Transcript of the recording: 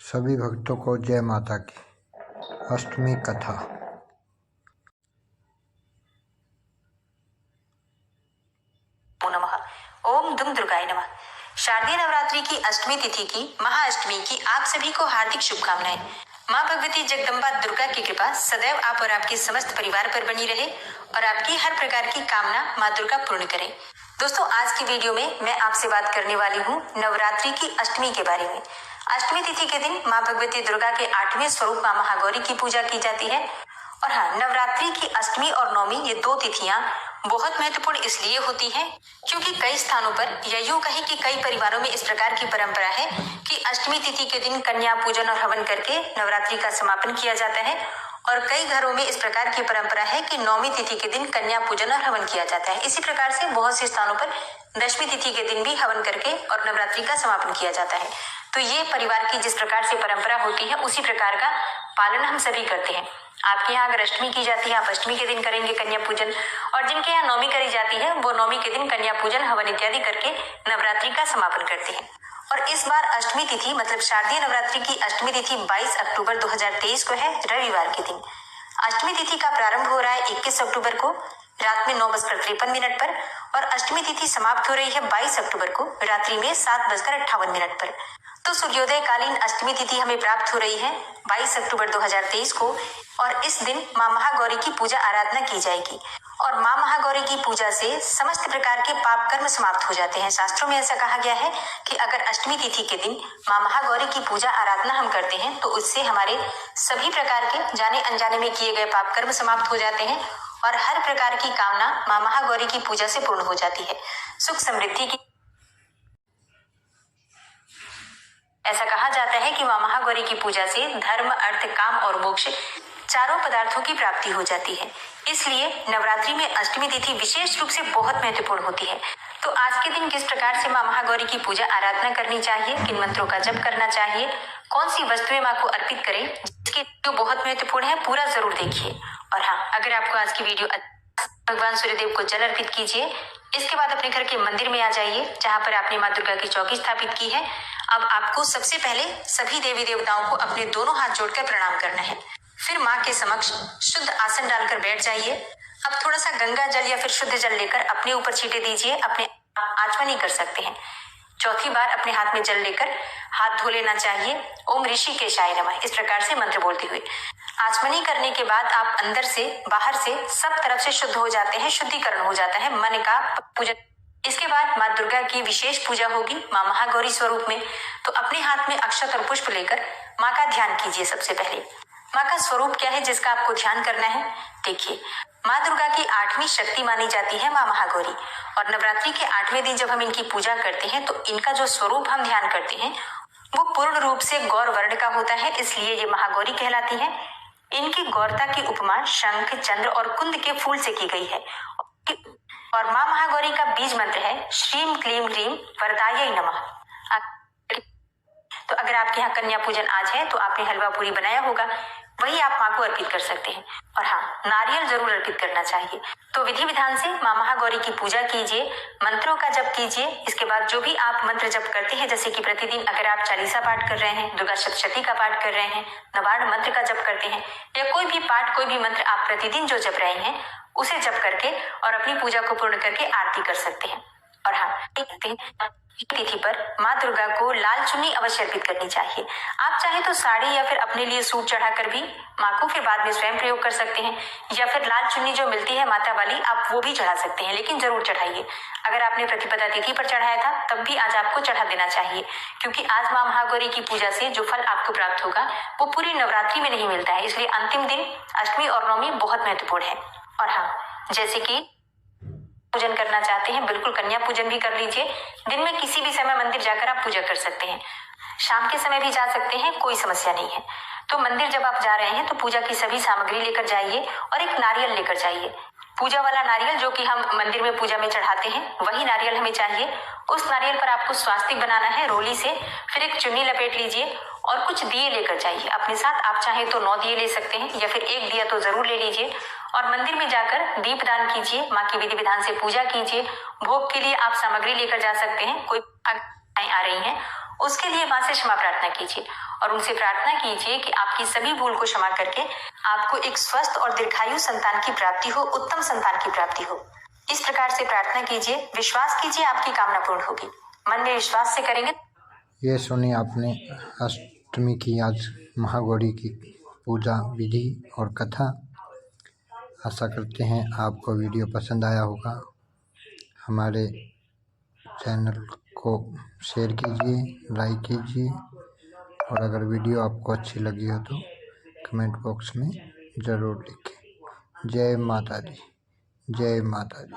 सभी भक्तों को जय माता की। अष्टमी कथा। नमः। ओम दुम दुर्गाय नमः। शारदीय नवरात्रि की अष्टमी तिथि की महाअष्टमी की आप सभी को हार्दिक शुभकामनाएं। माँ भगवती जगदम्बा दुर्गा की कृपा सदैव आप और आपके समस्त परिवार पर बनी रहे और आपकी हर प्रकार की कामना माँ दुर्गा पूर्ण करे। दोस्तों, आज की वीडियो में मैं आपसे बात करने वाली हूँ नवरात्रि की अष्टमी के बारे में। अष्टमी तिथि के दिन माँ भगवती दुर्गा के 8वें स्वरूप माँ महागौरी की पूजा की जाती है। और हाँ, नवरात्रि की अष्टमी और नवमी ये दो तिथियां बहुत महत्वपूर्ण इसलिए होती हैं क्योंकि कई स्थानों पर या यूं कहें कि कई परिवारों में इस प्रकार की परंपरा है कि अष्टमी तिथि के दिन कन्या पूजन और हवन करके नवरात्रि का समापन किया जाता है और कई घरों में इस प्रकार की परंपरा है कि नवमी तिथि के दिन कन्या पूजन और हवन किया जाता है। इसी प्रकार से बहुत से स्थानों पर दशमी तिथि के दिन भी हवन करके और नवरात्रि का समापन किया जाता है। तो ये परिवार की जिस प्रकार से परंपरा होती है उसी प्रकार का पालन हम सभी करते हैं। आपके यहाँ अगर अष्टमी की जाती है, आप अष्टमी के दिन करेंगे कन्या पूजन, और जिनके यहाँ नवमी करी जाती है वो नवमी के दिन कन्या पूजन हवन इत्यादि करके नवरात्रि का समापन करते हैं। और इस बार अष्टमी तिथि मतलब शारदीय नवरात्रि की अष्टमी तिथि 22 अक्टूबर 2023 को है, रविवार के दिन। अष्टमी तिथि का प्रारंभ हो रहा है 21 अक्टूबर को रात में 9:53 पर और अष्टमी तिथि समाप्त हो रही है 22 अक्टूबर को रात्रि में 7:58 पर। तो सूर्योदय कालीन अष्टमी तिथि हमें प्राप्त हो रही है 22 अक्टूबर 2023 को और इस दिन माँ महागौरी की पूजा आराधना की जाएगी। और माँ महागौरी की पूजा से समस्त प्रकार के पाप कर्म समाप्त हो जाते हैं। शास्त्रों में ऐसा कहा गया है कि अगर अष्टमी तिथि के दिन माँ महागौरी की पूजा आराधना हम करते हैं तो उससे हमारे सभी प्रकार के जाने अनजाने में किए गए पाप कर्म समाप्त हो जाते हैं और हर प्रकार की कामना माँ महागौरी की पूजा से पूर्ण हो जाती है। सुख समृद्धि की ऐसा कहा जाता है कि माँ महागौरी की पूजा से धर्म, अर्थ, काम और मोक्ष चारों पदार्थों की प्राप्ति हो जाती है। इसलिए नवरात्रि में अष्टमी तिथि विशेष रूप से बहुत महत्वपूर्ण होती है। तो आज के दिन किस प्रकार से माँ महागौरी की पूजा आराधना करनी चाहिए, किन मंत्रों का जप करना चाहिए, कौन सी वस्तुएं माँ को अर्पित करें, जिसकी जो बहुत महत्वपूर्ण है, पूरा जरूर देखिए। और हाँ, अगर आपको आज की वीडियो भगवान सूर्यदेव को जल अर्पित कीजिए। इसके बाद अपने घर के मंदिर में आ जाइए जहाँ पर आपने माँ दुर्गा की चौकी स्थापित की है। अब आपको सबसे पहले सभी देवी देवताओं को अपने दोनों हाथ जोड़कर प्रणाम करना है। फिर माँ के समक्ष शुद्ध आसन डालकर बैठ जाइए। अब थोड़ा सा गंगा जल या फिर शुद्ध जल लेकर अपने ऊपर छींटे दीजिए। अपने आचमनी कर सकते हैं। चौथी बार अपने हाथ में जल लेकर हाथ धो लेना चाहिए। ओम ऋषिकेशाय नमः इस प्रकार से मंत्र बोलते हुए आचमनी करने के बाद आप अंदर से बाहर से सब तरफ से शुद्ध हो जाते हैं, शुद्धिकरण हो जाता है मन का पूजन। इसके बाद माँ दुर्गा की विशेष पूजा होगी माँ महागौरी स्वरूप में। तो अपने हाथ में अक्षत और पुष्प लेकर माँ का ध्यान कीजिए। सबसे पहले माँ का स्वरूप क्या है जिसका आपको ध्यान करना है, देखिए। माँ दुर्गा की 8वीं शक्ति मानी जाती है माँ महागौरी। और नवरात्रि के 8वें दिन जब हम इनकी पूजा करते हैं तो इनका जो स्वरूप हम ध्यान करते हैं वो पूर्ण रूप से गौर वर्ण का होता है, इसलिए ये महागौरी कहलाती है। इनकी गौरता की उपमा शंख, चंद्र और कुंद के फूल से की गई है। और माँ महागौरी का बीज मंत्र है श्रीम क्लीम ह्रीम वरदायै नमः। तो अगर आपके यहाँ कन्या पूजन आज है तो आपने हलवा पूरी बनाया होगा, वही आप माँ को अर्पित कर सकते हैं। और हाँ, नारियल जरूर अर्पित करना चाहिए। तो विधि विधान से माँ महागौरी की पूजा कीजिए, मंत्रों का जप कीजिए। इसके बाद जो भी आप मंत्र जप करते हैं, जैसे कि प्रतिदिन अगर आप चालीसा पाठ कर रहे हैं, दुर्गा सप्तशती का पाठ कर रहे हैं, नवार्ण मंत्र का जप करते हैं या कोई भी पाठ, कोई भी मंत्र आप प्रतिदिन जो जप रहे हैं उसे जप करके और अपनी पूजा को पूर्ण करके आरती कर सकते हैं। और हाँ, तिथि पर माँ दुर्गा को लाल चुन्नी अवश्य अर्पित करनी चाहिए। आप चाहे तो साड़ी या फिर अपने लिए सूट चढ़ाकर भी माँ को फिर बाद में स्वयं प्रयोग कर सकते हैं, या फिर लाल चुन्नी जो मिलती है माता वाली आप वो भी चढ़ा सकते हैं, लेकिन जरूर चढ़ाइए। अगर आपने प्रतिपदा तिथि पर चढ़ाया था तब भी आज आपको चढ़ा देना चाहिए, क्योंकि आज माँ महागौरी की पूजा से जो फल आपको प्राप्त होगा वो पूरी नवरात्रि में नहीं मिलता है। इसलिए अंतिम दिन अष्टमी और नवमी बहुत महत्वपूर्ण है। और हाँ, जैसे कि पूजन करना चाहते हैं, बिल्कुल कन्या पूजन भी कर लीजिए। दिन में किसी भी समय मंदिर जाकर आप पूजा कर सकते हैं, शाम के समय भी जा सकते हैं, कोई समस्या नहीं है। तो मंदिर जब आप जा रहे हैं तो पूजा की सभी सामग्री लेकर जाइए और एक नारियल लेकर जाइए। पूजा वाला नारियल जो कि हम मंदिर में पूजा में चढ़ाते हैं वही नारियल हमें चाहिए। उस नारियल पर आपको स्वास्तिक बनाना है रोली से। फिर एक चुन्नी लपेट लीजिए और कुछ दिए लेकर जाइए अपने साथ। आप चाहे तो 9 दिए ले सकते हैं या फिर एक दिया तो जरूर ले लीजिए। और मंदिर में जाकर दीप दान कीजिए, माँ की विधि विधान से पूजा कीजिए। भोग के लिए आप सामग्री लेकर जा सकते हैं, कोई आ रही हैं उसके लिए माँ से क्षमा प्रार्थना कीजिए और उनसे प्रार्थना कीजिए कि आपकी सभी भूल को क्षमा करके आपको एक स्वस्थ और दीर्घायु संतान की प्राप्ति हो, उत्तम संतान की प्राप्ति हो। इस प्रकार से प्रार्थना कीजिए, विश्वास कीजिए आपकी कामना पूर्ण होगी। मन में विश्वास से करेंगे। ये सुनी आपने अष्टमी की आज महागौरी की पूजा विधि और कथा। आशा करते हैं आपको वीडियो पसंद आया होगा। हमारे चैनल को शेयर कीजिए, लाइक कीजिए और अगर वीडियो आपको अच्छी लगी हो तो कमेंट बॉक्स में ज़रूर लिखें। जय माता दी, जय माता दी।